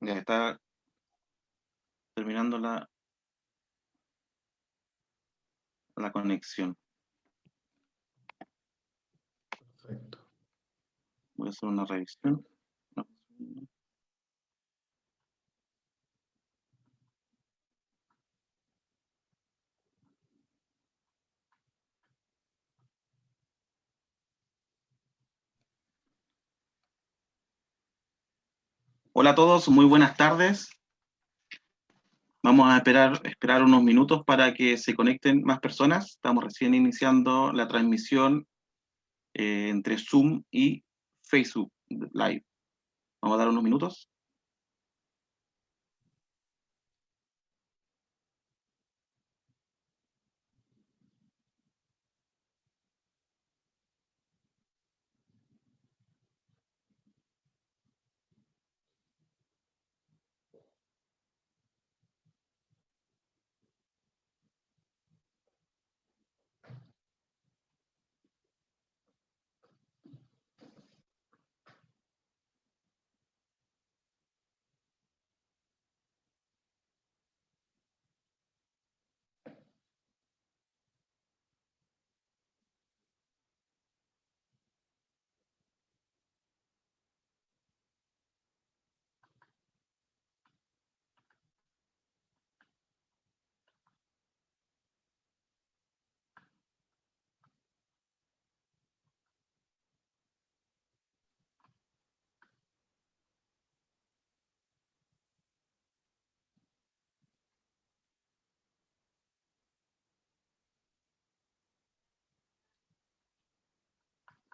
Ya está terminando la conexión. Perfecto. Voy a hacer una revisión. Hola a todos, muy buenas tardes. Vamos a esperar unos minutos para que se conecten más personas. Estamos recién iniciando la transmisión entre Zoom y Facebook Live. Vamos a dar unos minutos.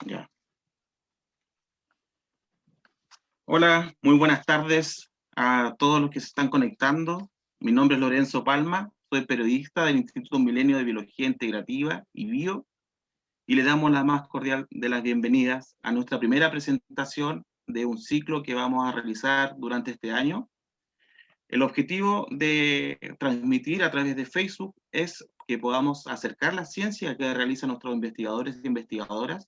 Ya. Hola, muy buenas tardes a todos los que se están conectando. Mi nombre es Lorenzo Palma, soy periodista del Instituto Milenio de Biología Integrativa y Bio, y le damos la más cordial de las bienvenidas a nuestra primera presentación de un ciclo que vamos a realizar durante este año. El objetivo de transmitir a través de Facebook es que podamos acercar la ciencia que realizan nuestros investigadores e investigadoras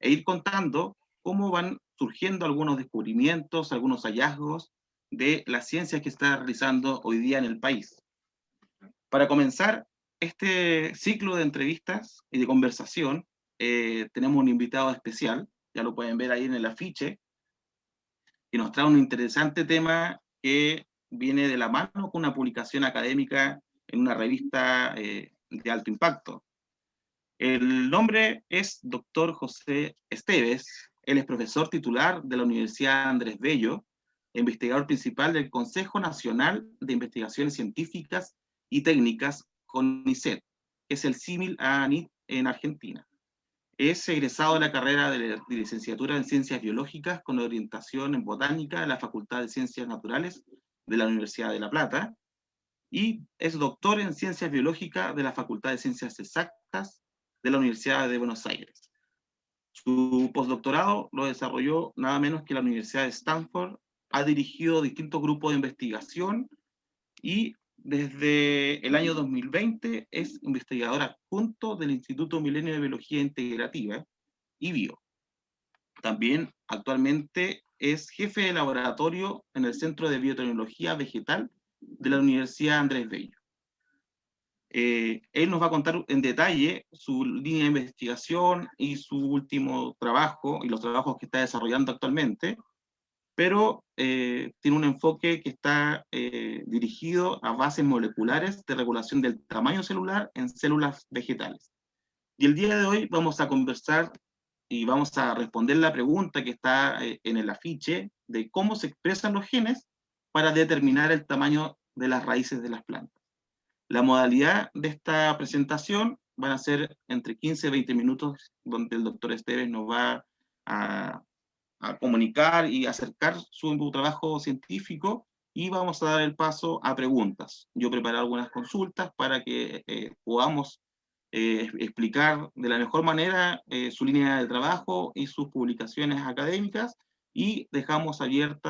e ir contando cómo van surgiendo algunos descubrimientos, algunos hallazgos de la ciencia que está realizando hoy día en el país. Para comenzar este ciclo de entrevistas y de conversación, tenemos un invitado especial, ya lo pueden ver ahí en el afiche, que nos trae un interesante tema que viene de la mano con una publicación académica en una revista de alto impacto. El nombre es Dr. José Esteves, él es profesor titular de la Universidad Andrés Bello, investigador principal del Consejo Nacional de Investigaciones Científicas y Técnicas, CONICET, que es el símil a ANIT en Argentina. Es egresado de la carrera de licenciatura en Ciencias Biológicas con orientación en Botánica de la Facultad de Ciencias Naturales de la Universidad de La Plata y es doctor en Ciencias Biológicas de la Facultad de Ciencias Exactas de la Universidad de Buenos Aires. Su postdoctorado lo desarrolló nada menos que la Universidad de Stanford, ha dirigido distintos grupos de investigación y desde el año 2020 es investigador adjunto del Instituto Milenio de Biología Integrativa y Bio. También actualmente es jefe de laboratorio en el Centro de Biotecnología Vegetal de la Universidad Andrés Bello. Él nos va a contar en detalle su línea de investigación y su último trabajo y los trabajos que está desarrollando actualmente, pero tiene un enfoque que está dirigido a bases moleculares de regulación del tamaño celular en células vegetales. Y el día de hoy vamos a conversar y vamos a responder la pregunta que está en el afiche de cómo se expresan los genes para determinar el tamaño de las raíces de las plantas. La modalidad de esta presentación van a ser entre 15 y 20 minutos, donde el doctor Esteves nos va a, a comunicar y acercar su trabajo científico y vamos a dar el paso a preguntas. Yo preparé algunas consultas para que podamos explicar de la mejor manera su línea de trabajo y sus publicaciones académicas y dejamos abierto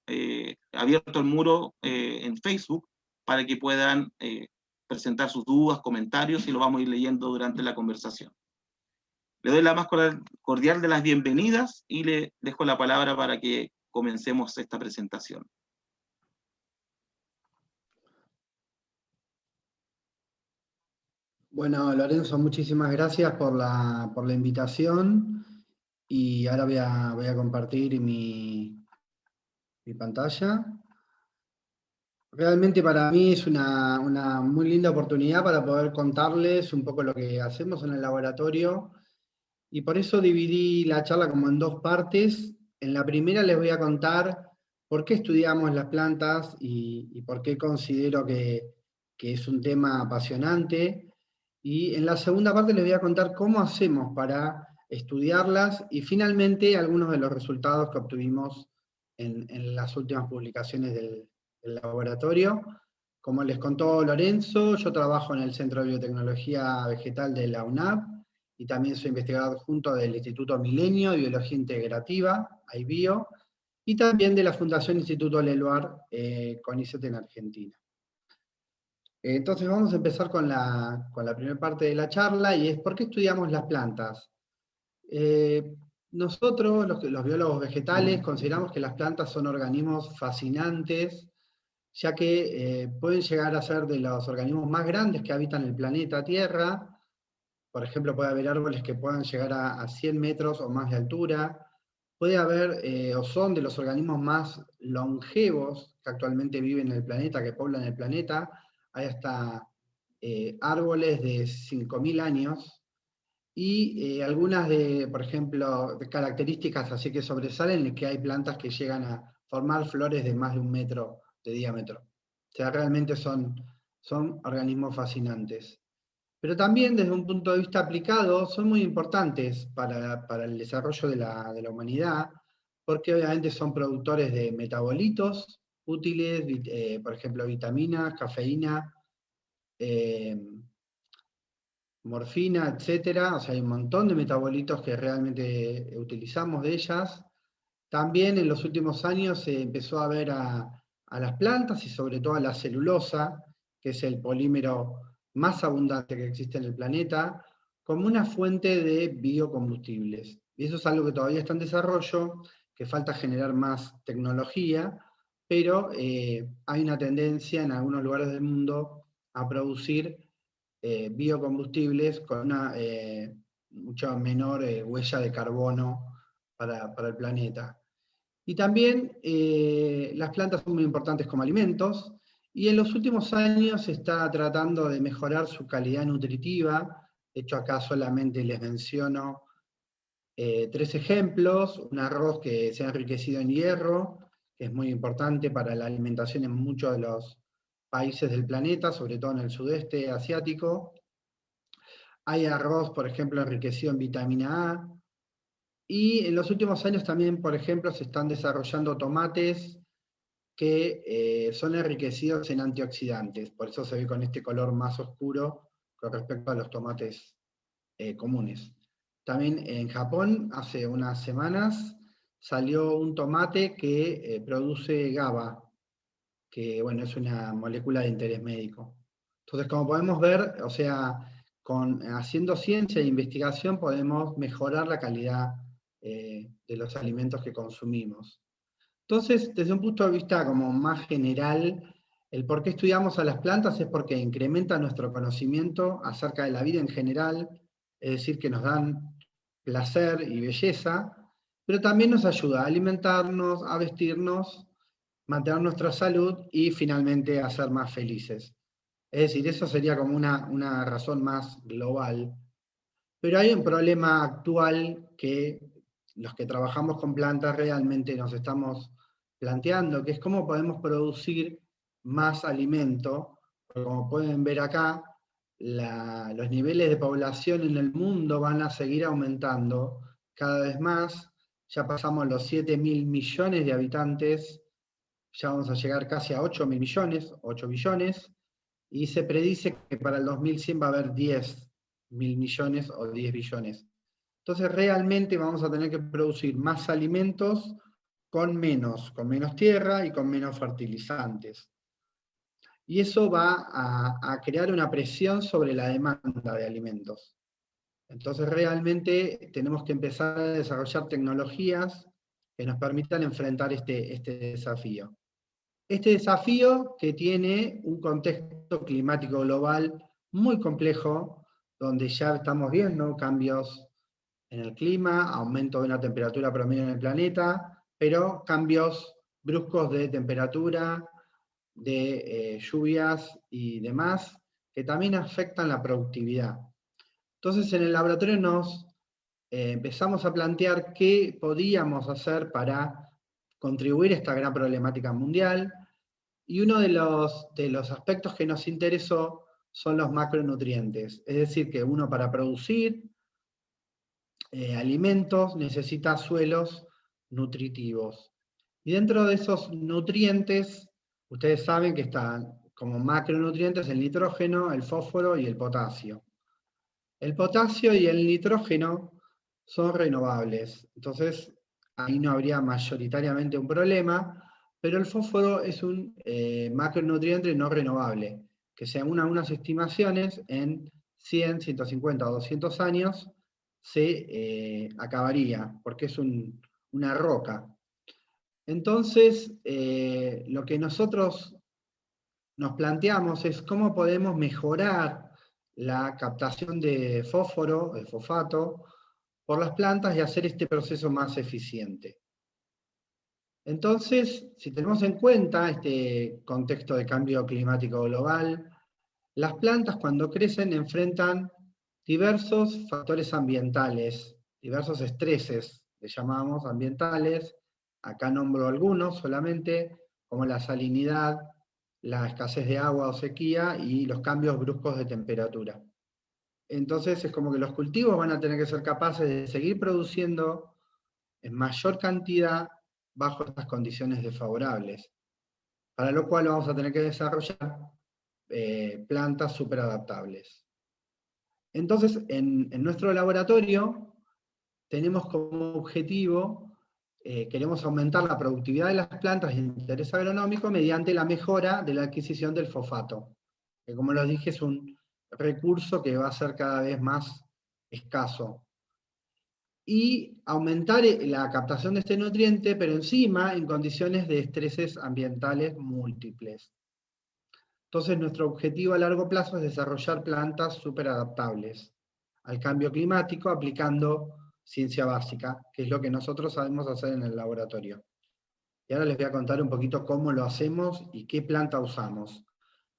el muro en Facebook para que puedan presentar sus dudas, comentarios y lo vamos a ir leyendo durante la conversación. Le doy la más cordial de las bienvenidas y le dejo la palabra para que comencemos esta presentación. Bueno, Lorenzo, muchísimas gracias por la invitación. Y ahora voy a compartir mi pantalla. Realmente para mí es una muy linda oportunidad para poder contarles un poco lo que hacemos en el laboratorio. Y por eso dividí la charla como en dos partes. En la primera les voy a contar por qué estudiamos las plantas y por qué considero que es un tema apasionante. Y en la segunda parte les voy a contar cómo hacemos para estudiarlas y finalmente algunos de los resultados que obtuvimos en las últimas publicaciones del laboratorio. Como les contó Lorenzo, yo trabajo en el Centro de Biotecnología Vegetal de la UNAV y también soy investigador adjunto del Instituto Milenio de Biología Integrativa, IBIO, y también de la Fundación Instituto Leluar, CONICET en Argentina. Entonces vamos a empezar con la primera parte de la charla, y es ¿por qué estudiamos las plantas? Nosotros, los biólogos vegetales, consideramos que las plantas son organismos fascinantes, ya que pueden llegar a ser de los organismos más grandes que habitan el planeta Tierra. Por ejemplo, puede haber árboles que puedan llegar a 100 metros o más de altura. Puede haber, o son de los organismos más longevos que actualmente viven en el planeta, que poblan el planeta. Hay hasta árboles de 5.000 años. Y algunas por ejemplo, de características así que sobresalen es que hay plantas que llegan a formar flores de más de 1 metro de diámetro. O sea, realmente son organismos fascinantes. Pero también desde un punto de vista aplicado son muy importantes para el desarrollo de la humanidad, porque obviamente son productores de metabolitos útiles, por ejemplo, vitaminas, cafeína, eh, morfina, etcétera. O sea, hay un montón de metabolitos que realmente utilizamos de ellas. También en los últimos años se empezó a ver a las plantas y sobre todo a la celulosa, que es el polímero más abundante que existe en el planeta, como una fuente de biocombustibles. Y eso es algo que todavía está en desarrollo, que falta generar más tecnología, pero hay una tendencia en algunos lugares del mundo a producir biocombustibles con una mucho menor huella de carbono para el planeta. Y también las plantas son muy importantes como alimentos, y en los últimos años se está tratando de mejorar su calidad nutritiva. De hecho, acá solamente les menciono 3 ejemplos. Un arroz que se ha enriquecido en hierro, que es muy importante para la alimentación en muchos de los países del planeta, sobre todo en el sudeste asiático. Hay arroz, por ejemplo, enriquecido en vitamina A. Y en los últimos años también, por ejemplo, se están desarrollando tomates que son enriquecidos en antioxidantes. Por eso se ve con este color más oscuro con respecto a los tomates comunes. También en Japón, hace unas semanas, salió un tomate que produce GABA, que bueno, es una molécula de interés médico. Entonces, como podemos ver, o sea, haciendo ciencia e investigación podemos mejorar la calidad de los alimentos que consumimos. Entonces, desde un punto de vista como más general, el por qué estudiamos a las plantas es porque incrementa nuestro conocimiento acerca de la vida en general, es decir, que nos dan placer y belleza, pero también nos ayuda a alimentarnos, a vestirnos, mantener nuestra salud y finalmente a ser más felices. Es decir, eso sería como una razón más global. Pero hay un problema actual que los que trabajamos con plantas realmente nos estamos planteando, que es cómo podemos producir más alimento. Como pueden ver acá, los niveles de población en el mundo van a seguir aumentando cada vez más. Ya pasamos los 7.000 millones de habitantes, ya vamos a llegar casi a 8.000 millones, 8 billones, y se predice que para el 2100 va a haber 10.000 millones o 10 billones. Entonces realmente vamos a tener que producir más alimentos con menos tierra y con menos fertilizantes. Y eso va a crear una presión sobre la demanda de alimentos. Entonces realmente tenemos que empezar a desarrollar tecnologías que nos permitan enfrentar este desafío. Este desafío que tiene un contexto climático global muy complejo, donde ya estamos viendo cambios en el clima, aumento de una temperatura promedio en el planeta, pero cambios bruscos de temperatura, de lluvias y demás, que también afectan la productividad. Entonces en el laboratorio nos empezamos a plantear qué podíamos hacer para contribuir a esta gran problemática mundial, y uno de los aspectos que nos interesó son los macronutrientes, es decir, que uno para producir alimentos necesita suelos nutritivos. Y dentro de esos nutrientes, ustedes saben que están como macronutrientes el nitrógeno, el fósforo y el potasio. El potasio y el nitrógeno son renovables, entonces ahí no habría mayoritariamente un problema, pero el fósforo es un macronutriente no renovable, que según algunas estimaciones en 100, 150 o 200 años se acabaría, porque es una roca. Entonces, lo que nosotros nos planteamos es cómo podemos mejorar la captación de fósforo, de fosfato, por las plantas y hacer este proceso más eficiente. Entonces, si tenemos en cuenta este contexto de cambio climático global, las plantas cuando crecen enfrentan diversos factores ambientales, diversos estreses, le llamamos ambientales, acá nombro algunos solamente, como la salinidad, la escasez de agua o sequía y los cambios bruscos de temperatura. Entonces es como que los cultivos van a tener que ser capaces de seguir produciendo en mayor cantidad bajo estas condiciones desfavorables, para lo cual vamos a tener que desarrollar plantas superadaptables. Entonces, en nuestro laboratorio tenemos como objetivo, queremos aumentar la productividad de las plantas de interés agronómico mediante la mejora de la adquisición del fosfato, que como les dije es un recurso que va a ser cada vez más escaso. Y aumentar la captación de este nutriente, pero encima en condiciones de estreses ambientales múltiples. Entonces nuestro objetivo a largo plazo es desarrollar plantas superadaptables al cambio climático aplicando ciencia básica, que es lo que nosotros sabemos hacer en el laboratorio. Y ahora les voy a contar un poquito cómo lo hacemos y qué planta usamos.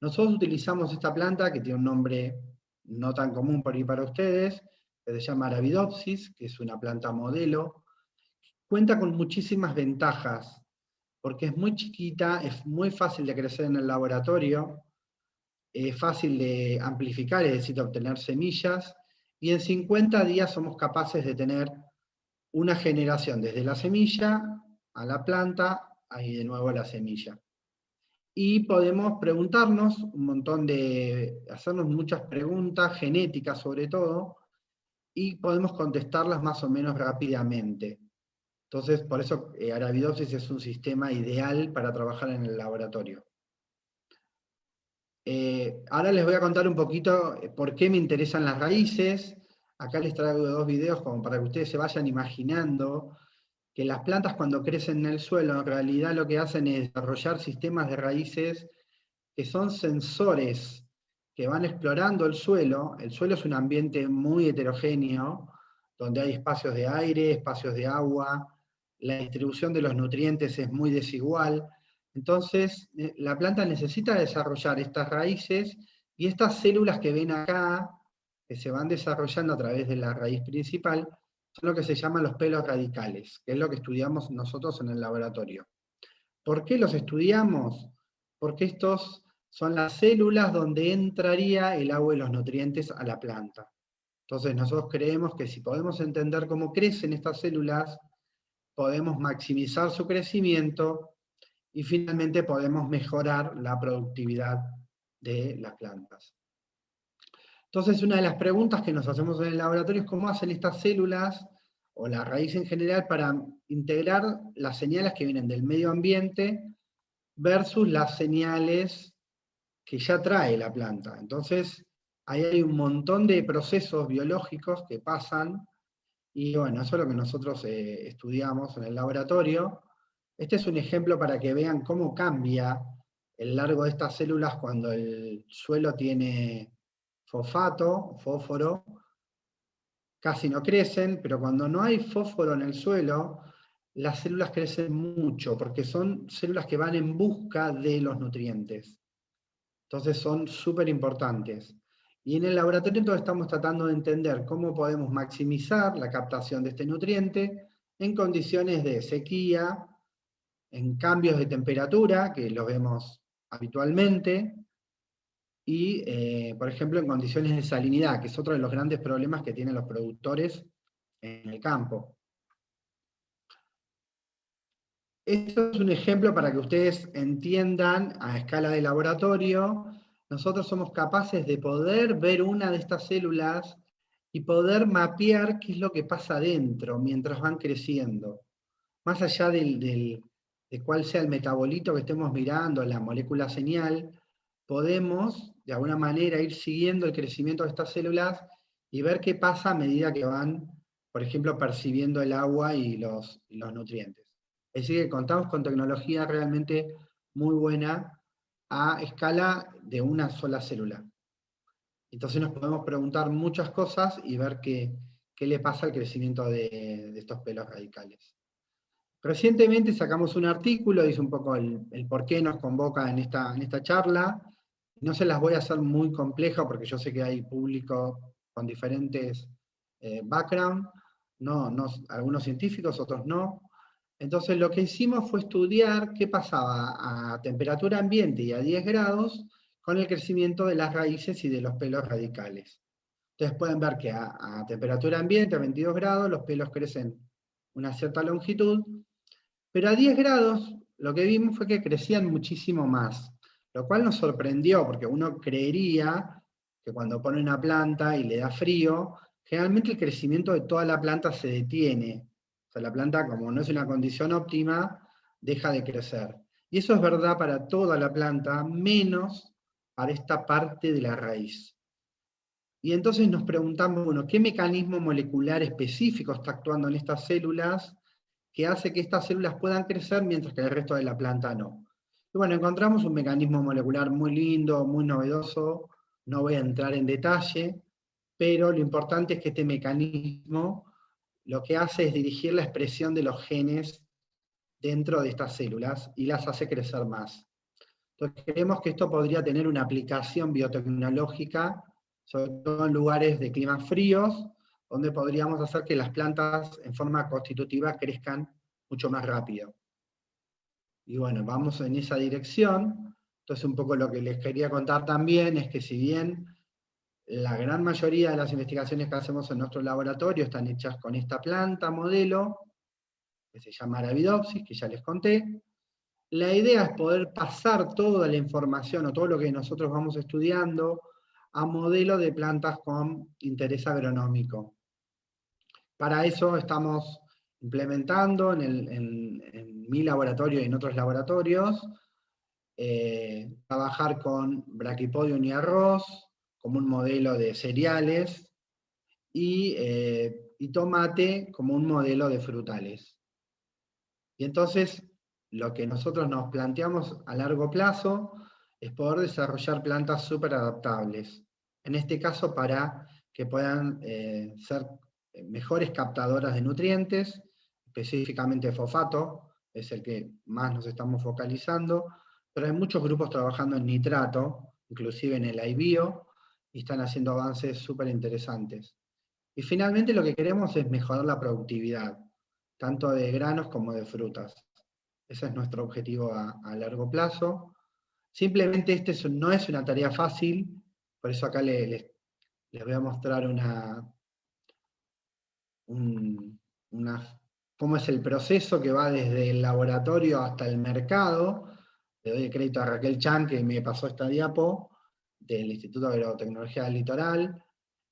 Nosotros utilizamos esta planta que tiene un nombre no tan común por ahí para ustedes, que se llama Arabidopsis, que es una planta modelo. Cuenta con muchísimas ventajas, porque es muy chiquita, es muy fácil de crecer en el laboratorio, es fácil de amplificar, es decir, de obtener semillas, y en 50 días somos capaces de tener una generación desde la semilla a la planta, ahí de nuevo a la semilla. Y podemos preguntarnos hacernos muchas preguntas genéticas sobre todo, y podemos contestarlas más o menos rápidamente. Entonces, por eso Arabidopsis es un sistema ideal para trabajar en el laboratorio. Ahora les voy a contar un poquito por qué me interesan las raíces. Acá les traigo 2 videos como para que ustedes se vayan imaginando que las plantas cuando crecen en el suelo en realidad lo que hacen es desarrollar sistemas de raíces que son sensores que van explorando el suelo. El suelo es un ambiente muy heterogéneo, donde hay espacios de aire, espacios de agua, la distribución de los nutrientes es muy desigual. Entonces, la planta necesita desarrollar estas raíces y estas células que ven acá, que se van desarrollando a través de la raíz principal, son lo que se llaman los pelos radicales, que es lo que estudiamos nosotros en el laboratorio. ¿Por qué los estudiamos? Porque estos son las células donde entraría el agua y los nutrientes a la planta. Entonces nosotros creemos que si podemos entender cómo crecen estas células, podemos maximizar su crecimiento y finalmente podemos mejorar la productividad de las plantas. Entonces una de las preguntas que nos hacemos en el laboratorio es cómo hacen estas células, o la raíz en general, para integrar las señales que vienen del medio ambiente versus las señales que ya trae la planta. Entonces, ahí hay un montón de procesos biológicos que pasan, y bueno, eso es lo que nosotros estudiamos en el laboratorio. Este es un ejemplo para que vean cómo cambia el largo de estas células cuando el suelo tiene fosfato, fósforo, casi no crecen, pero cuando no hay fósforo en el suelo, las células crecen mucho, porque son células que van en busca de los nutrientes. Entonces son súper importantes. Y en el laboratorio entonces estamos tratando de entender cómo podemos maximizar la captación de este nutriente en condiciones de sequía, en cambios de temperatura, que lo vemos habitualmente, y, por ejemplo, en condiciones de salinidad, que es otro de los grandes problemas que tienen los productores en el campo. Esto es un ejemplo para que ustedes entiendan a escala de laboratorio. Nosotros somos capaces de poder ver una de estas células y poder mapear qué es lo que pasa dentro mientras van creciendo. Más allá de cuál sea el metabolito que estemos mirando, la molécula señal, podemos de alguna manera ir siguiendo el crecimiento de estas células y ver qué pasa a medida que van, por ejemplo, percibiendo el agua y los nutrientes. Es decir, que contamos con tecnología realmente muy buena a escala de una sola célula. Entonces nos podemos preguntar muchas cosas y ver qué le pasa al crecimiento de estos pelos radicales. Recientemente sacamos un artículo, dice un poco el por qué nos convoca en esta charla. No se las voy a hacer muy compleja porque yo sé que hay público con diferentes background, algunos científicos, otros no. Entonces lo que hicimos fue estudiar qué pasaba a temperatura ambiente y a 10 grados con el crecimiento de las raíces y de los pelos radicales. Entonces pueden ver que a temperatura ambiente, a 22 grados, los pelos crecen una cierta longitud, pero a 10 grados lo que vimos fue que crecían muchísimo más, lo cual nos sorprendió, porque uno creería que cuando pone una planta y le da frío, generalmente el crecimiento de toda la planta se detiene. O sea, la planta, como no es una condición óptima, deja de crecer. Y eso es verdad para toda la planta, menos para esta parte de la raíz. Y entonces nos preguntamos, bueno, ¿qué mecanismo molecular específico está actuando en estas células que hace que estas células puedan crecer mientras que el resto de la planta no? Y bueno, encontramos un mecanismo molecular muy lindo, muy novedoso, no voy a entrar en detalle, pero lo importante es que este mecanismo lo que hace es dirigir la expresión de los genes dentro de estas células y las hace crecer más. Entonces creemos que esto podría tener una aplicación biotecnológica, sobre todo en lugares de climas fríos, donde podríamos hacer que las plantas en forma constitutiva crezcan mucho más rápido. Y bueno, vamos en esa dirección. Entonces un poco lo que les quería contar también es que si bien la gran mayoría de las investigaciones que hacemos en nuestro laboratorio están hechas con esta planta modelo, que se llama Arabidopsis, que ya les conté, la idea es poder pasar toda la información o todo lo que nosotros vamos estudiando a modelo de plantas con interés agronómico. Para eso estamos implementando en mi laboratorio y en otros laboratorios, trabajar con Brachypodium y arroz como un modelo de cereales y tomate como un modelo de frutales. Y entonces lo que nosotros nos planteamos a largo plazo es poder desarrollar plantas súper adaptables. En este caso para que puedan ser mejores captadoras de nutrientes, específicamente fosfato, es el que más nos estamos focalizando, pero hay muchos grupos trabajando en nitrato, inclusive en el iBio, y están haciendo avances súper interesantes. Y finalmente lo que queremos es mejorar la productividad, tanto de granos como de frutas. Ese es nuestro objetivo a largo plazo. Simplemente no es una tarea fácil, por eso acá les voy a mostrar cómo es el proceso que va desde el laboratorio hasta el mercado. Le doy el crédito a Raquel Chan, que me pasó esta diapo, del Instituto de Agrotecnología del Litoral,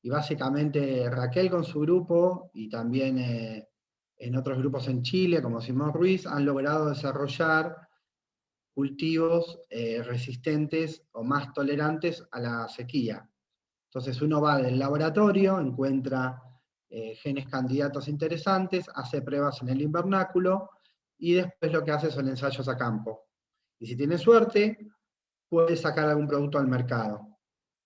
y básicamente Raquel con su grupo, y también en otros grupos en Chile, como Simón Ruiz, han logrado desarrollar cultivos resistentes o más tolerantes a la sequía. Entonces uno va del laboratorio, encuentra genes candidatos interesantes, hace pruebas en el invernáculo, y después lo que hace son ensayos a campo. Y si tiene suerte, puede sacar algún producto al mercado.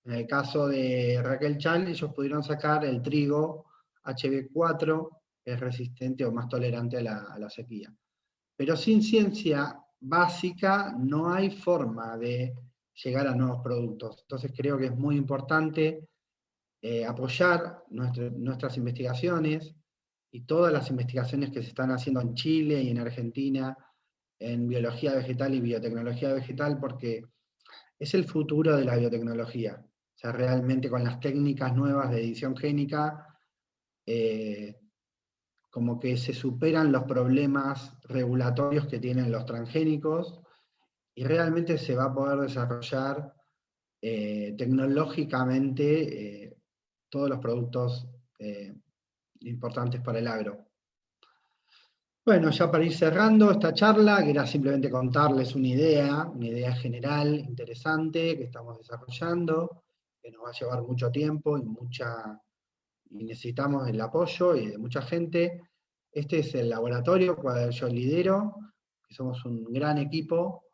En el caso de Raquel Chal, ellos pudieron sacar el trigo HB4, que es resistente o más tolerante a la sequía. Pero sin ciencia básica no hay forma de llegar a nuevos productos. Entonces creo que es muy importante apoyar nuestras investigaciones y todas las investigaciones que se están haciendo en Chile y en Argentina en biología vegetal y biotecnología vegetal, porque es el futuro de la biotecnología. O sea, realmente con las técnicas nuevas de edición génica, como que se superan los problemas regulatorios que tienen los transgénicos y realmente se va a poder desarrollar tecnológicamente todos los productos importantes para el agro. Bueno, ya para ir cerrando esta charla, que era simplemente contarles una idea general interesante que estamos desarrollando, que nos va a llevar mucho tiempo y necesitamos el apoyo y de mucha gente. Este es el laboratorio cual yo lidero, que somos un gran equipo.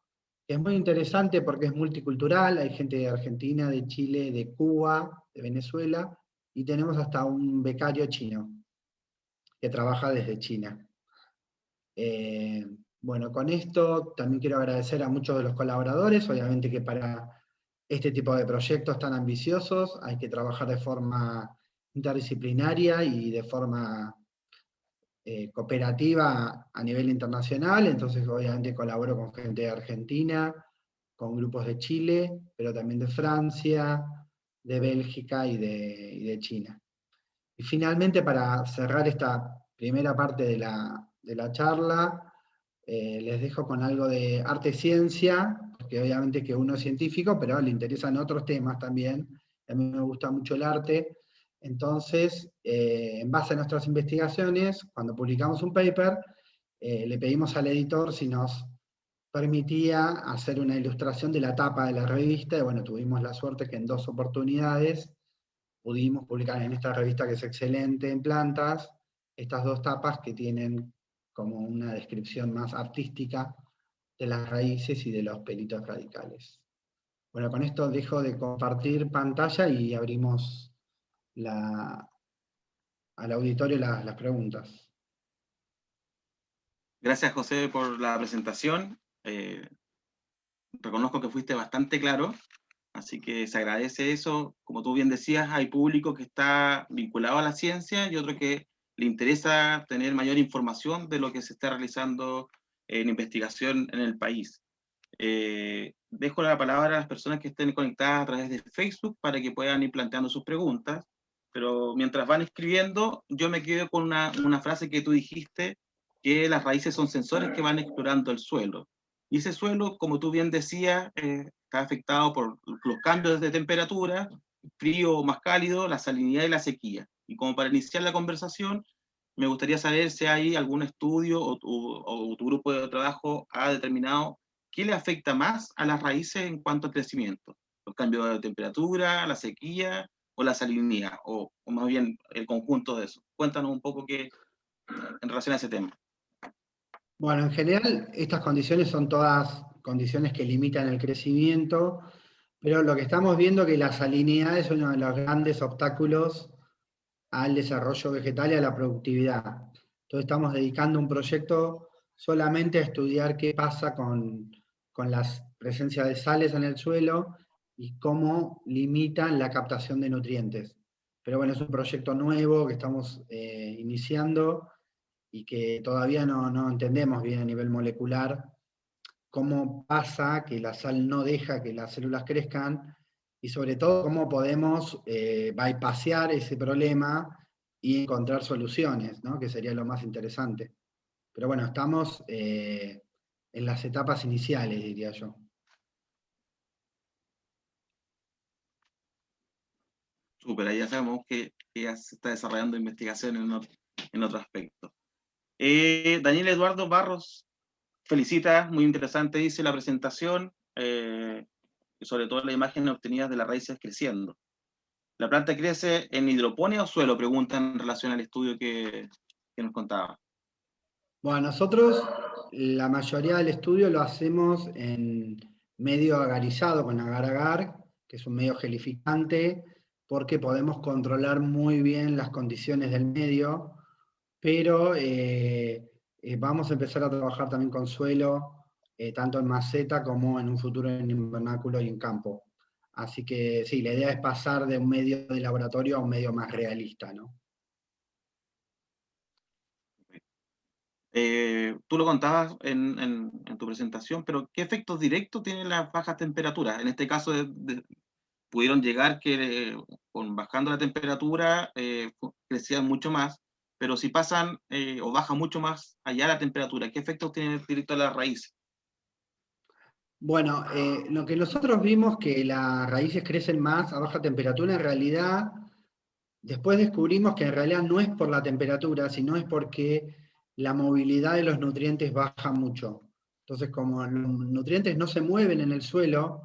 Es muy interesante porque es multicultural, hay gente de Argentina, de Chile, de Cuba, de Venezuela, y tenemos hasta un becario chino que trabaja desde China. Bueno, con esto también quiero agradecer a muchos de los colaboradores, obviamente que para este tipo de proyectos tan ambiciosos hay que trabajar de forma interdisciplinaria y de forma cooperativa a nivel internacional, entonces obviamente colaboro con gente de Argentina, con grupos de Chile, pero también de Francia, de Bélgica y de China. Y finalmente, para cerrar esta primera parte de la charla, les dejo con algo de arte y ciencia, porque obviamente que uno es científico, pero le interesan otros temas también. A mí me gusta mucho el arte. Entonces, en base a nuestras investigaciones, cuando publicamos un paper, le pedimos al editor si nos permitía hacer una ilustración de la tapa de la revista, y bueno, tuvimos la suerte que en 2 oportunidades pudimos publicar en esta revista, que es excelente en plantas, estas 2 tapas que tienen como una descripción más artística de las raíces y de los pelitos radicales. Bueno, con esto dejo de compartir pantalla y abrimos al auditorio las preguntas. Gracias, José, por la presentación. Reconozco que fuiste bastante claro, así que se agradece eso. Como tú bien decías, hay público que está vinculado a la ciencia y otro que le interesa tener mayor información de lo que se está realizando en investigación en el país. Dejo la palabra a las personas que estén conectadas a través de Facebook para que puedan ir planteando sus preguntas, pero mientras van escribiendo, yo me quedo con una frase que tú dijiste, que las raíces son sensores que van explorando el suelo. Y ese suelo, como tú bien decías, está afectado por los cambios de temperatura, frío o más cálido, la salinidad y la sequía. Y como para iniciar la conversación, me gustaría saber si hay algún estudio o tu grupo de trabajo ha determinado qué le afecta más a las raíces en cuanto al crecimiento. Los cambios de temperatura, la sequía o la salinidad, o más bien el conjunto de eso. Cuéntanos un poco qué en relación a ese tema. Bueno, en general estas condiciones son todas condiciones que limitan el crecimiento, pero lo que estamos viendo es que la salinidad es uno de los grandes obstáculos al desarrollo vegetal y a la productividad. Entonces estamos dedicando un proyecto solamente a estudiar qué pasa con la presencia de sales en el suelo y cómo limitan la captación de nutrientes. Pero bueno, es un proyecto nuevo que estamos iniciando y que todavía no entendemos bien a nivel molecular cómo pasa que la sal no deja que las células crezcan y sobre todo cómo podemos bypassear ese problema y encontrar soluciones, ¿no? Que sería lo más interesante. Pero bueno, estamos en las etapas iniciales, diría yo. Súper, ahí ya sabemos que ya se está desarrollando investigación en otro aspecto. Daniel Eduardo Barros felicita, muy interesante, dice la presentación, y sobre todo las imágenes obtenidas de las raíces creciendo. ¿La planta crece en hidroponía o suelo? Pregunta en relación al estudio que nos contaba. Bueno, nosotros la mayoría del estudio lo hacemos en medio agarizado con agar-agar, que es un medio gelificante, porque podemos controlar muy bien las condiciones del medio, pero vamos a empezar a trabajar también con suelo, tanto en maceta como en un futuro en invernáculo y en campo. Así que sí, la idea es pasar de un medio de laboratorio a un medio más realista, ¿no? Tú lo contabas en tu presentación, pero ¿qué efectos directos tienen las bajas temperaturas? En este caso, pudieron llegar que bajando la temperatura crecían mucho más, pero si pasan o baja mucho más allá la temperatura, ¿qué efectos tienen directo a las raíces? Bueno, lo que nosotros vimos que las raíces crecen más a baja temperatura, en realidad, después descubrimos que en realidad no es por la temperatura, sino es porque la movilidad de los nutrientes baja mucho. Entonces, como los nutrientes no se mueven en el suelo,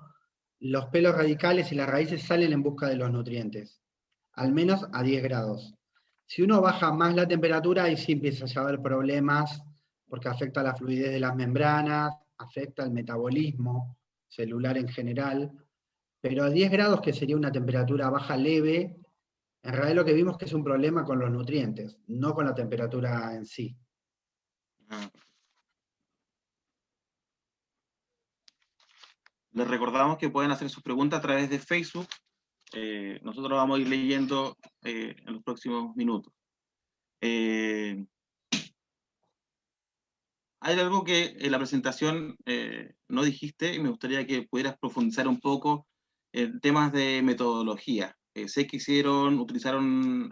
los pelos radicales y las raíces salen en busca de los nutrientes, al menos a 10 grados. Si uno baja más la temperatura, ahí sí empieza a haber problemas, porque afecta la fluidez de las membranas, afecta el metabolismo celular en general, pero a 10 grados, que sería una temperatura baja leve, en realidad lo que vimos que es un problema con los nutrientes, no con la temperatura en sí. Ah. Les recordamos que pueden hacer sus preguntas a través de Facebook. Nosotros vamos a ir leyendo en los próximos minutos. Hay algo que en la presentación no dijiste y me gustaría que pudieras profundizar un poco en temas de metodología. Sé que utilizaron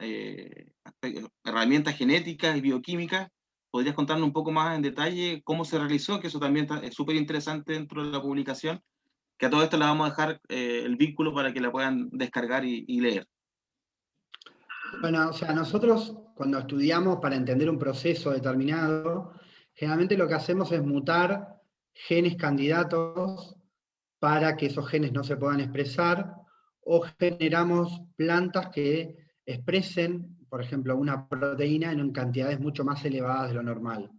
herramientas genéticas y bioquímicas. ¿Podrías contarnos un poco más en detalle cómo se realizó? Que eso también es súper interesante dentro de la publicación, que a todo esto le vamos a dejar el vínculo para que la puedan descargar y leer. Bueno, o sea, nosotros cuando estudiamos para entender un proceso determinado, generalmente lo que hacemos es mutar genes candidatos para que esos genes no se puedan expresar, o generamos plantas que expresen, por ejemplo, una proteína en cantidades mucho más elevadas de lo normal,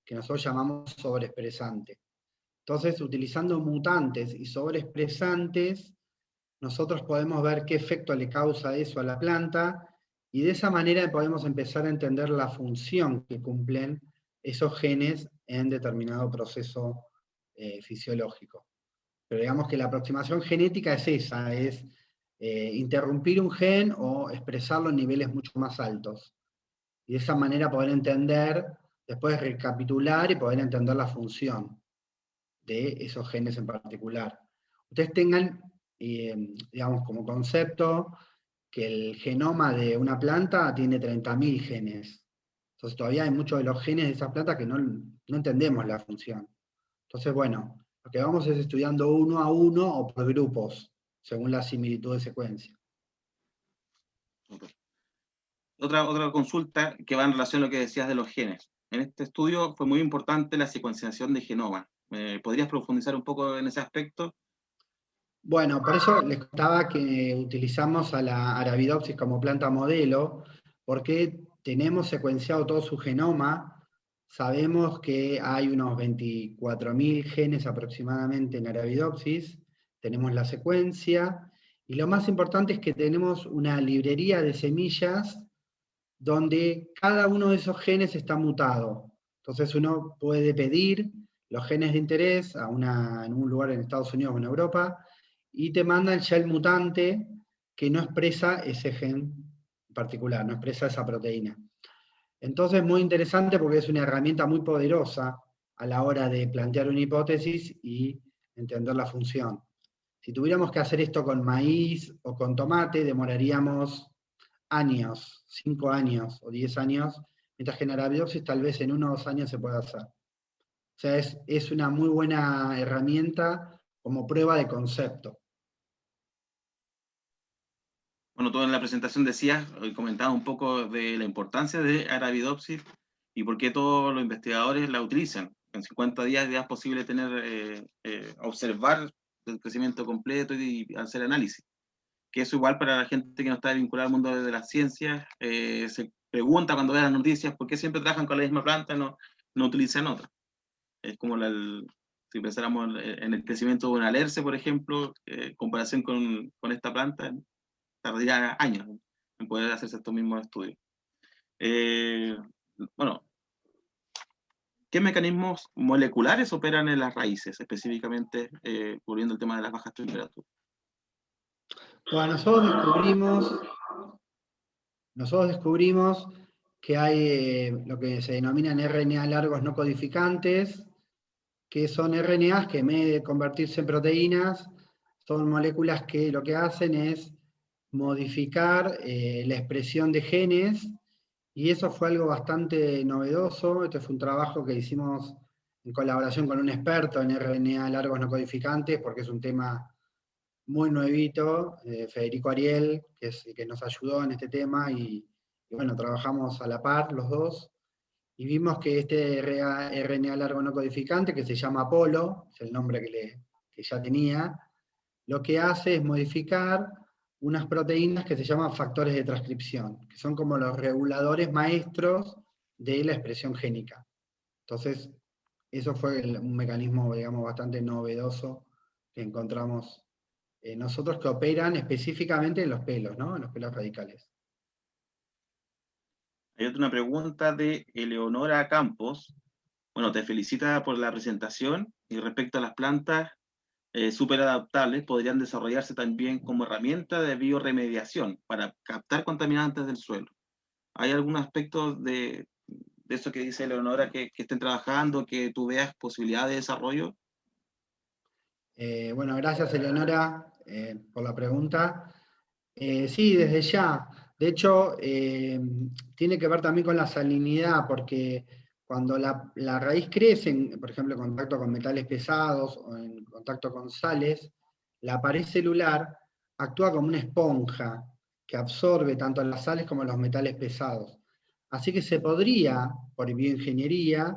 que nosotros llamamos sobreexpresante. Entonces, utilizando mutantes y sobreexpresantes, nosotros podemos ver qué efecto le causa eso a la planta, y de esa manera podemos empezar a entender la función que cumplen esos genes en determinado proceso fisiológico. Pero digamos que la aproximación genética es esa, es interrumpir un gen o expresarlo en niveles mucho más altos. Y de esa manera poder entender, después recapitular y poder entender la función de esos genes en particular. Ustedes tengan, digamos, como concepto que el genoma de una planta tiene 30.000 genes. Entonces todavía hay muchos de los genes de esa planta que no entendemos la función. Entonces, bueno, lo que vamos es estudiando uno a uno o por grupos, según la similitud de secuencia. Otra consulta que va en relación a lo que decías de los genes. En este estudio fue muy importante la secuenciación de genoma. ¿Podrías profundizar un poco en ese aspecto? Bueno, por eso les contaba que utilizamos a la Arabidopsis como planta modelo, porque tenemos secuenciado todo su genoma. Sabemos que hay unos 24.000 genes aproximadamente en Arabidopsis, tenemos la secuencia, y lo más importante es que tenemos una librería de semillas donde cada uno de esos genes está mutado. Entonces uno puede pedir los genes de interés en un lugar en Estados Unidos o en Europa, y te mandan ya el mutante que no expresa ese gen particular, no expresa esa proteína. Entonces es muy interesante porque es una herramienta muy poderosa a la hora de plantear una hipótesis y entender la función. Si tuviéramos que hacer esto con maíz o con tomate, demoraríamos años, 5 años o 10 años, mientras que en Arabidopsis tal vez en 1 o 2 años se pueda hacer. O sea, es una muy buena herramienta como prueba de concepto. Bueno, tú en la presentación decías, comentabas un poco de la importancia de Arabidopsis y por qué todos los investigadores la utilizan. En 50 días ya es posible observar el crecimiento completo y hacer análisis. Que eso igual para la gente que no está vinculada al mundo de las ciencias, se pregunta cuando ve las noticias por qué siempre trabajan con la misma planta, no utilizan otra. Es como Si pensáramos en el crecimiento de una alerce, por ejemplo, en comparación con esta planta, tardaría años en poder hacerse estos mismos estudios. Bueno, ¿qué mecanismos moleculares operan en las raíces, específicamente cubriendo el tema de las bajas temperaturas? Bueno, nosotros descubrimos que hay lo que se denominan RNA largos no codificantes, que son RNAs que en vez de convertirse en proteínas, son moléculas que lo que hacen es modificar la expresión de genes, y eso fue algo bastante novedoso. Este fue un trabajo que hicimos en colaboración con un experto en RNA largos no codificantes, porque es un tema muy nuevito, Federico Ariel, que es el que nos ayudó en este tema, y bueno, trabajamos a la par los dos, y vimos que este RNA largo no codificante, que se llama Apolo, es el nombre que ya tenía, lo que hace es modificar unas proteínas que se llaman factores de transcripción, que son como los reguladores maestros de la expresión génica. Entonces, eso fue un mecanismo, digamos, bastante novedoso que encontramos nosotros, que operan específicamente en los pelos, ¿no? En los pelos radicales. Hay otra pregunta de Eleonora Campos. Bueno, te felicita por la presentación y respecto a las plantas súper adaptables, podrían desarrollarse también como herramienta de bioremediación para captar contaminantes del suelo. ¿Hay algún aspecto de eso que dice Eleonora que estén trabajando, que tú veas posibilidad de desarrollo? Bueno, gracias Eleonora por la pregunta. Sí, desde ya. De hecho, tiene que ver también con la salinidad, porque cuando la raíz crece, por ejemplo, en contacto con metales pesados o en contacto con sales, la pared celular actúa como una esponja que absorbe tanto las sales como los metales pesados. Así que se podría, por bioingeniería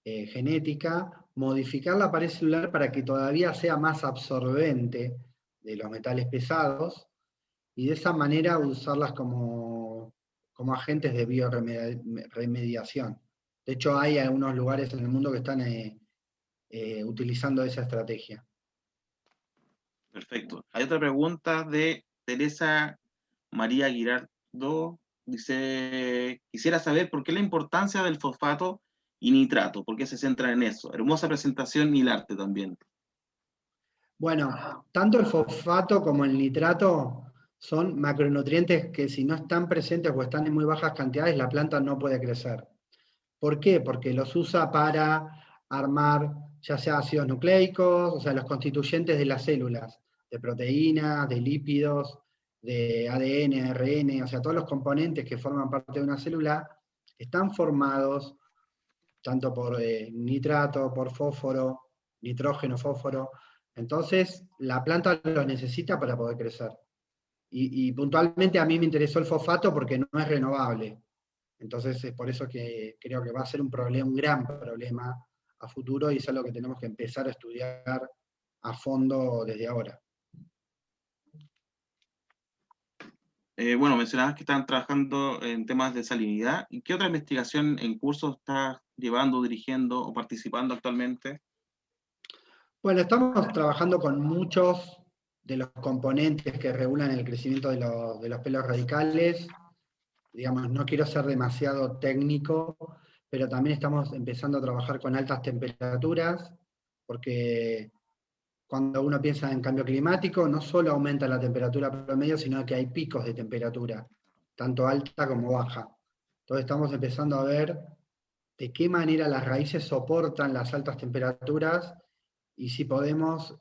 genética, modificar la pared celular para que todavía sea más absorbente de los metales pesados, y de esa manera usarlas como agentes de bioremediación. De hecho, hay algunos lugares en el mundo que están utilizando esa estrategia. Perfecto. Hay otra pregunta de Teresa María Girardo. Dice, quisiera saber por qué la importancia del fosfato y nitrato, por qué se centra en eso. Hermosa presentación y el arte también. Bueno, tanto el fosfato como el nitrato son macronutrientes que, si no están presentes o están en muy bajas cantidades, la planta no puede crecer. ¿Por qué? Porque los usa para armar ya sea ácidos nucleicos, o sea, los constituyentes de las células, de proteínas, de lípidos, de ADN, ARN, o sea, todos los componentes que forman parte de una célula están formados tanto por nitrato, por fósforo, nitrógeno, fósforo. Entonces, la planta los necesita para poder crecer. Y puntualmente a mí me interesó el fosfato porque no es renovable. Entonces es por eso que creo que va a ser un gran problema a futuro, y es algo que tenemos que empezar a estudiar a fondo desde ahora. Bueno, mencionabas que están trabajando en temas de salinidad. ¿Y qué otra investigación en curso estás llevando, dirigiendo o participando actualmente? Bueno, estamos trabajando con muchos de los componentes que regulan el crecimiento de los pelos radicales. Digamos, no quiero ser demasiado técnico, pero también estamos empezando a trabajar con altas temperaturas, porque cuando uno piensa en cambio climático, no solo aumenta la temperatura promedio, sino que hay picos de temperatura, tanto alta como baja. Entonces estamos empezando a ver de qué manera las raíces soportan las altas temperaturas, y si podemos,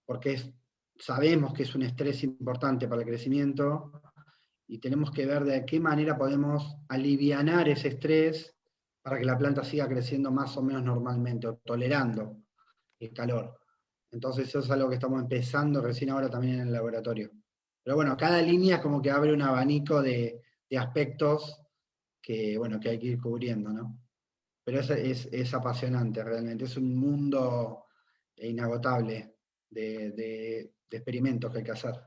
porque sabemos que es un estrés importante para el crecimiento, y tenemos que ver de qué manera podemos alivianar ese estrés para que la planta siga creciendo más o menos normalmente, o tolerando el calor. Entonces eso es algo que estamos empezando recién ahora también en el laboratorio. Pero bueno, cada línea es como que abre un abanico de aspectos que, bueno, que hay que ir cubriendo, ¿no? Pero es apasionante realmente, es un mundo inagotable de experimentos que hay que hacer.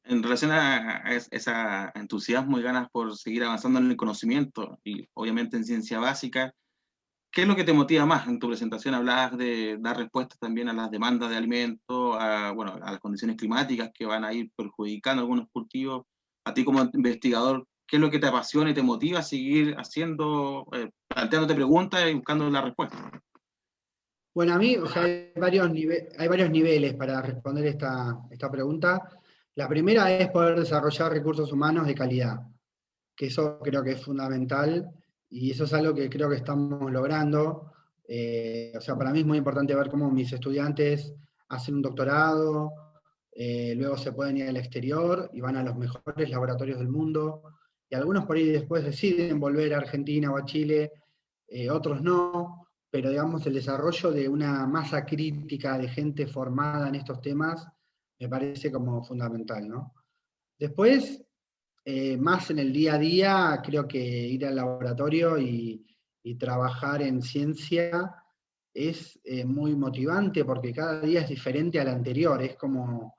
En relación a ese entusiasmo y ganas por seguir avanzando en el conocimiento y obviamente en ciencia básica, ¿qué es lo que te motiva más? En tu presentación hablabas de dar respuestas también a las demandas de alimentos, bueno, a las condiciones climáticas que van a ir perjudicando algunos cultivos. A ti como investigador, ¿qué es lo que te apasiona y te motiva a seguir haciendo, planteándote preguntas y buscando la respuesta? Bueno, a mí, o sea, hay varios niveles para responder esta pregunta. La primera es poder desarrollar recursos humanos de calidad, que eso creo que es fundamental y eso es algo que creo que estamos logrando. O sea, para mí es muy importante ver cómo mis estudiantes hacen un doctorado, luego se pueden ir al exterior y van a los mejores laboratorios del mundo, y algunos por ahí después deciden volver a Argentina o a Chile, otros no, pero digamos el desarrollo de una masa crítica de gente formada en estos temas me parece como fundamental, ¿no? Después, más en el día a día, creo que ir al laboratorio y trabajar en ciencia es muy motivante porque cada día es diferente al anterior, es como,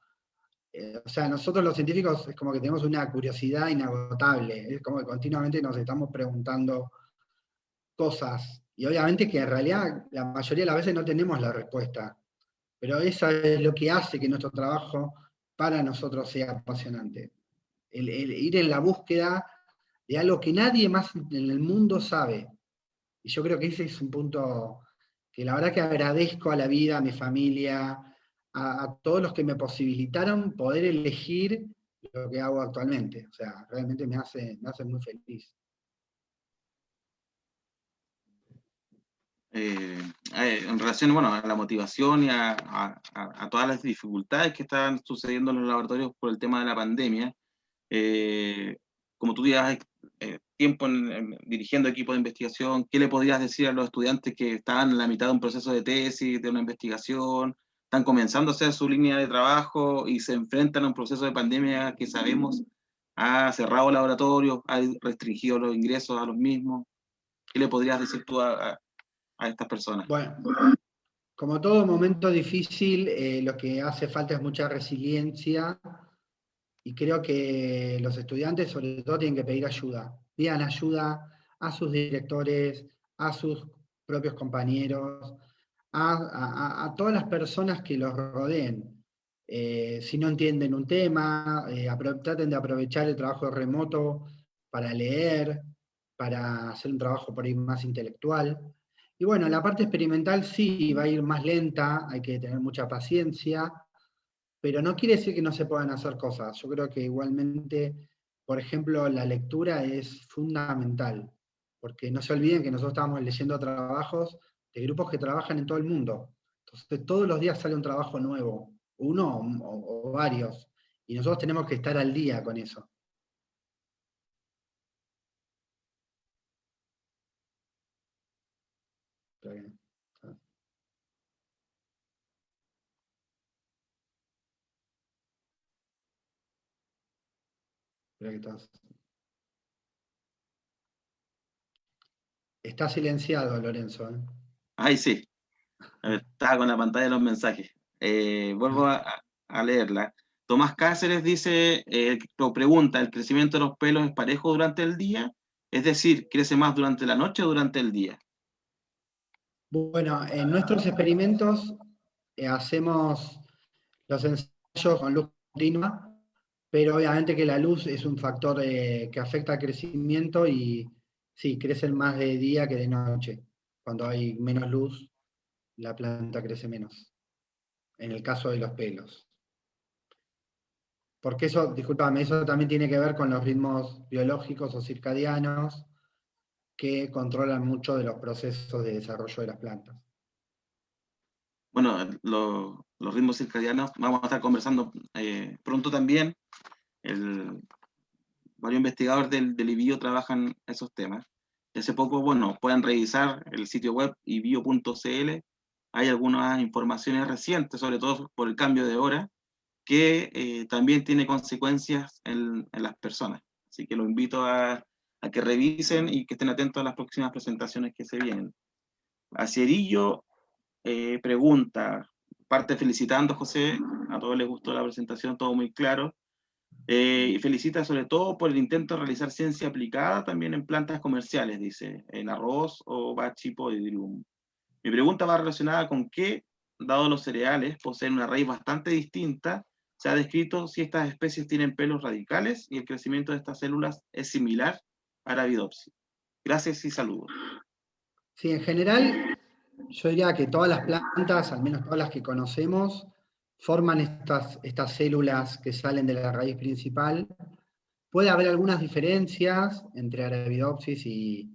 o sea, nosotros los científicos es como que tenemos una curiosidad inagotable, es como que continuamente nos estamos preguntando cosas, y obviamente que en realidad la mayoría de las veces no tenemos la respuesta, pero eso es lo que hace que nuestro trabajo para nosotros sea apasionante. El ir en la búsqueda de algo que nadie más en el mundo sabe. Y yo creo que ese es un punto que la verdad que agradezco a la vida, a mi familia, a todos los que me posibilitaron poder elegir lo que hago actualmente. O sea, realmente me hace muy feliz. Eh, en relación, bueno, a la motivación y a todas las dificultades que están sucediendo en los laboratorios por el tema de la pandemia, eh, como tú llevas tiempo dirigiendo equipos de investigación, ¿qué le podrías decir a los estudiantes que están en la mitad de un proceso de tesis, de una investigación, están comenzando a hacer su línea de trabajo y se enfrentan a un proceso de pandemia que sabemos ha cerrado laboratorios, ha restringido los ingresos a los mismos? ¿Qué le podrías decir tú a estas personas? Bueno, como todo momento difícil, lo que hace falta es mucha resiliencia y creo que los estudiantes sobre todo tienen que pedir ayuda. Pidan ayuda a sus directores, a sus propios compañeros, a todas las personas que los rodeen. Si no entienden un tema, traten de aprovechar el trabajo remoto para leer, para hacer un trabajo por ahí más intelectual. Y bueno, la parte experimental sí va a ir más lenta, hay que tener mucha paciencia, pero no quiere decir que no se puedan hacer cosas. Yo creo que igualmente, por ejemplo, la lectura es fundamental, porque no se olviden que nosotros estamos leyendo trabajos de grupos que trabajan en todo el mundo. Entonces, todos los días sale un trabajo nuevo, uno o varios, y nosotros tenemos que estar al día con eso. Espera que está silenciado, Lorenzo. Ay, sí. A ver, estaba con la pantalla de los mensajes. Vuelvo a leerla. Tomás Cáceres dice, o pregunta, ¿el crecimiento de los pelos es parejo durante el día? Es decir, ¿crece más durante la noche o durante el día? Bueno, en nuestros experimentos hacemos los ensayos con luz continua, pero obviamente que la luz es un factor que afecta al crecimiento y sí, crecen más de día que de noche. Cuando hay menos luz, la planta crece menos, en el caso de los pelos. Porque eso, discúlpame, eso también tiene que ver con los ritmos biológicos o circadianos que controlan mucho de los procesos de desarrollo de las plantas. Bueno, los ritmos circadianos, vamos a estar conversando pronto también. Varios investigadores del IBIO trabajan esos temas. Y hace poco, bueno, pueden revisar el sitio web ibio.cl. Hay algunas informaciones recientes, sobre todo por el cambio de hora, que también tiene consecuencias en las personas. Así que los invito a que revisen y que estén atentos a las próximas presentaciones que se vienen. Acierillo pregunta, parte felicitando a José, a todos les gustó la presentación, todo muy claro. Y felicita sobre todo por el intento de realizar ciencia aplicada también en plantas comerciales, dice, en arroz o bachipodium. Mi pregunta va relacionada con qué, dado los cereales poseen una raíz bastante distinta, se ha descrito si estas especies tienen pelos radicales y el crecimiento de estas células es similar a Arabidopsis. Gracias y saludos. Sí, en general, yo diría que todas las plantas, al menos todas las que conocemos, forman estas células que salen de la raíz principal. Puede haber algunas diferencias entre Arabidopsis y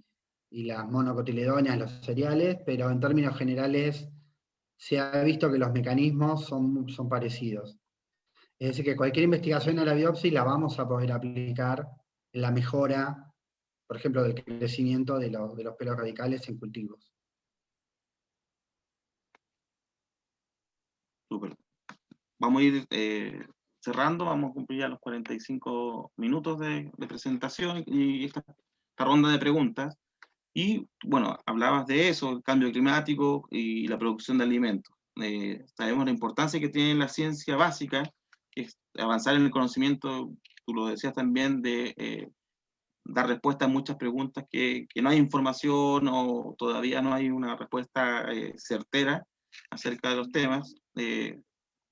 las monocotiledóneas, los cereales, pero en términos generales se ha visto que los mecanismos son parecidos. Es decir, que cualquier investigación en Arabidopsis la vamos a poder aplicar en la mejora, por ejemplo, del crecimiento de los pelos radicales en cultivos. Súper. Vamos a ir cerrando, vamos a cumplir ya los 45 minutos de presentación y esta ronda de preguntas. Y bueno, hablabas de eso, el cambio climático y la producción de alimentos. Sabemos la importancia que tiene la ciencia básica, que es avanzar en el conocimiento, tú lo decías también, de dar respuesta a muchas preguntas que no hay información o todavía no hay una respuesta certera acerca de los temas.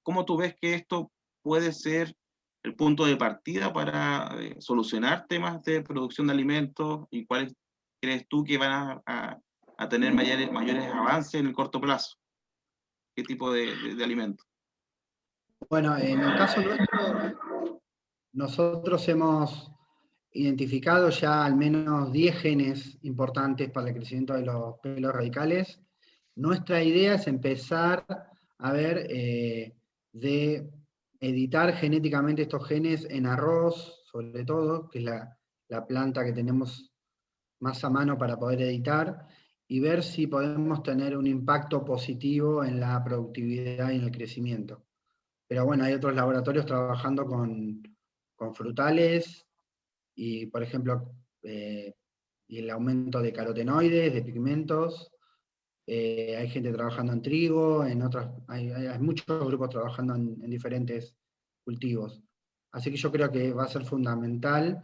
¿Cómo tú ves que esto puede ser el punto de partida para solucionar temas de producción de alimentos y cuáles crees tú que van a tener mayores avances en el corto plazo? ¿Qué tipo de alimentos? Bueno, en el caso nuestro, nosotros hemos identificado ya al menos 10 genes importantes para el crecimiento de los pelos radicales. Nuestra idea es empezar a ver de editar genéticamente estos genes en arroz, sobre todo, que es la planta que tenemos más a mano para poder editar, y ver si podemos tener un impacto positivo en la productividad y en el crecimiento. Pero bueno, hay otros laboratorios trabajando con frutales y, por ejemplo, y el aumento de carotenoides, de pigmentos. Hay gente trabajando en trigo, en otras, hay muchos grupos trabajando en diferentes cultivos. Así que yo creo que va a ser fundamental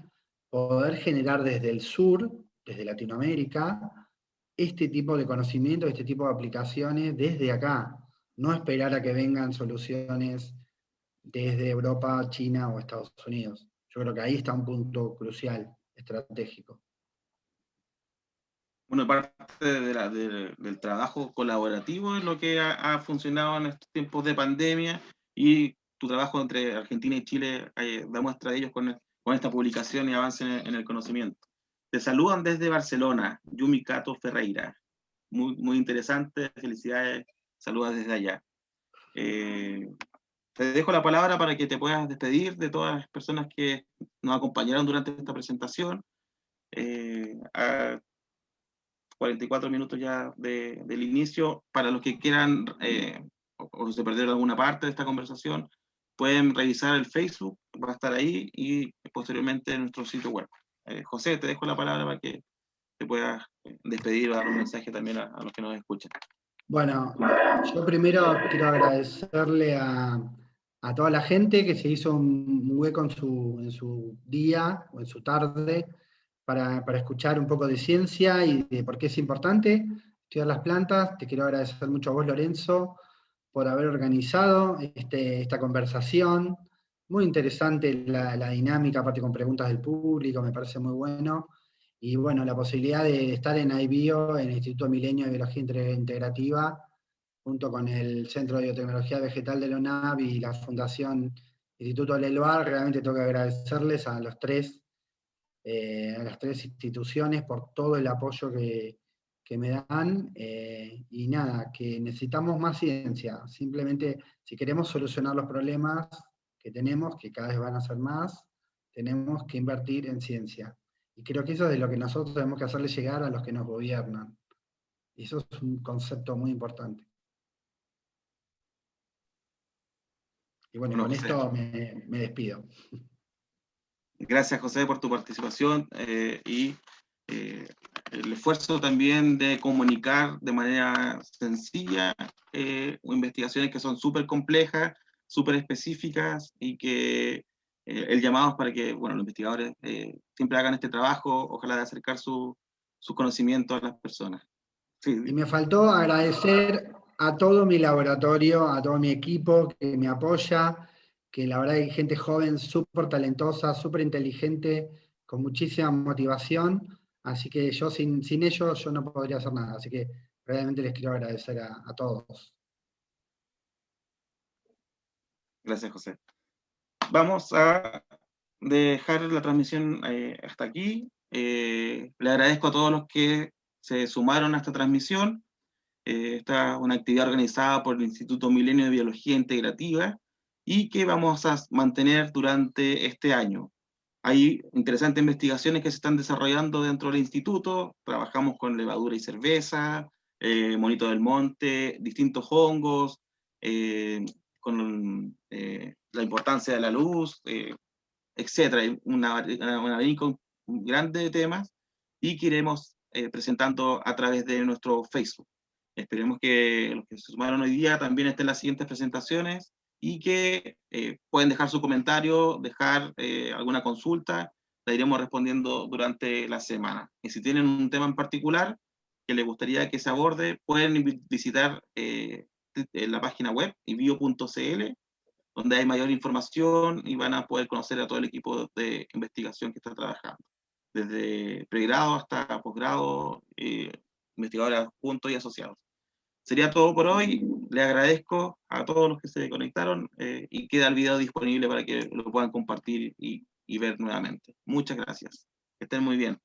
poder generar desde el sur, desde Latinoamérica, este tipo de conocimiento, este tipo de aplicaciones desde acá. No esperar a que vengan soluciones desde Europa, China o Estados Unidos. Yo creo que ahí está un punto crucial, estratégico. Bueno, parte del trabajo colaborativo es lo que ha funcionado en estos tiempos de pandemia y tu trabajo entre Argentina y Chile da muestra de ellos con esta publicación y avance en el conocimiento. Te saludan desde Barcelona, Yumi Cato Ferreira. Muy, muy interesante, felicidades, saludas desde allá. Te dejo la palabra para que te puedas despedir de todas las personas que nos acompañaron durante esta presentación. A 44 minutos ya del inicio, para los que quieran o se perdieron alguna parte de esta conversación, pueden revisar el Facebook, va a estar ahí, y posteriormente en nuestro sitio web. José, te dejo la palabra para que te puedas despedir o dar un mensaje también a los que nos escuchan. Bueno, yo primero quiero agradecerle a toda la gente que se hizo un hueco en su día o en su tarde para escuchar un poco de ciencia y de por qué es importante estudiar las plantas. Te quiero agradecer mucho a vos, Lorenzo, por haber organizado esta conversación. Muy interesante la dinámica, aparte con preguntas del público, me parece muy bueno. Y bueno, la posibilidad de estar en IBIO, en el Instituto Milenio de Biología Integrativa, junto con el Centro de Biotecnología Vegetal de la UNAV y la Fundación Instituto Leloir, realmente tengo que agradecerles a las tres instituciones por todo el apoyo que me dan. Y nada, que necesitamos más ciencia. Simplemente, si queremos solucionar los problemas que tenemos, que cada vez van a ser más, tenemos que invertir en ciencia. Y creo que eso es de lo que nosotros tenemos que hacerle llegar a los que nos gobiernan. Y eso es un concepto muy importante. Y bueno, Bueno, con José, esto me despido. gracias, José, por tu participación y el esfuerzo también de comunicar de manera sencilla investigaciones que son súper complejas, súper específicas y que el llamado es para que, bueno, los investigadores siempre hagan este trabajo, ojalá de acercar su conocimiento a las personas. Sí. Y me faltó agradecer a todo mi laboratorio, a todo mi equipo que me apoya, que la verdad hay gente joven, súper talentosa, súper inteligente, con muchísima motivación, así que yo sin ellos yo no podría hacer nada, así que realmente les quiero agradecer a todos. Gracias, José. Vamos a dejar la transmisión hasta aquí. Le agradezco a todos los que se sumaron a esta transmisión. Esta es una actividad organizada por el Instituto Milenio de Biología Integrativa y que vamos a mantener durante este año. Hay interesantes investigaciones que se están desarrollando dentro del instituto. Trabajamos con levadura y cerveza, monito del monte, distintos hongos, con la importancia de la luz, etcétera. Hay un abanico grande de temas y que iremos presentando a través de nuestro Facebook. Esperemos que los que se sumaron hoy día también estén en las siguientes presentaciones y que pueden dejar su comentario, dejar alguna consulta, la iremos respondiendo durante la semana. Y si tienen un tema en particular que les gustaría que se aborde, pueden visitar la página web ibio.cl, donde hay mayor información y van a poder conocer a todo el equipo de investigación que está trabajando, desde pregrado hasta posgrado, investigadores adjuntos y asociados. Sería todo por hoy. Le agradezco a todos los que se conectaron y queda el video disponible para que lo puedan compartir y ver nuevamente. Muchas gracias. Que estén muy bien.